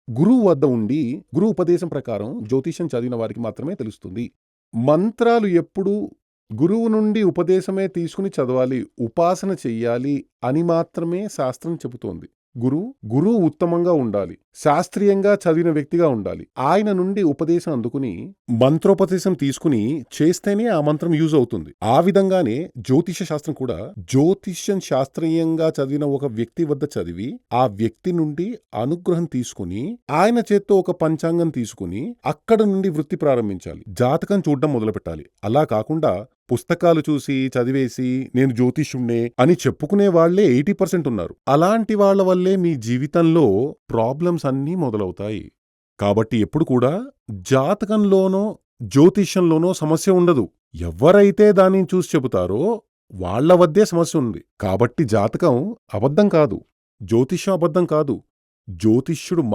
గురువు వద్ద ఉండి గురువు ఉపదేశం ప్రకారం జ్యోతిష్యం చదివిన వారికి మాత్రమే తెలుస్తుంది. మంత్రాలు ఎప్పుడూ గురువు నుండి ఉపదేశమే తీసుకుని చదవాలి, ఉపాసన చెయ్యాలి అని మాత్రమే శాస్త్రం చెబుతోంది. గురువు ఉత్తమంగా ఉండాలి, శాస్త్రీయంగా చదివిన వ్యక్తిగా ఉండాలి. ఆయన నుండి ఉపదేశం అందుకుని మంత్రోపదేశం తీసుకుని చేస్తేనే ఆ మంత్రం యూజ్ అవుతుంది. ఆ విధంగానే జ్యోతిష శాస్త్రం కూడా జ్యోతిష్యం శాస్త్రీయంగా చదివిన ఒక వ్యక్తి వద్ద చదివి ఆ వ్యక్తి నుండి అనుగ్రహం తీసుకుని ఆయన చేత్తో ఒక పంచాంగం తీసుకుని అక్కడ నుండి వృత్తి ప్రారంభించాలి, జాతకం చూడడం మొదలుపెట్టాలి. అలా కాకుండా పుస్తకాలు చూసి చదివేసి నేను జ్యోతిష్యుణ్ణే అని చెప్పుకునే వాళ్లే 80% ఉన్నారు. అలాంటి వాళ్ల వల్లే మీ జీవితంలో ప్రాబ్లమ్స్ అన్నీ మొదలవుతాయి. కాబట్టి ఎప్పుడు కూడా జాతకంలోనో జ్యోతిష్యంలోనో సమస్య ఉండదు. ఎవరైతే దానిని చూసి చెబుతారో వాళ్ల వద్దే సమస్య ఉంది. కాబట్టి జాతకం అబద్ధం కాదు, జ్యోతిష్యం అబద్ధం కాదు. జ్యోతిష్యుడు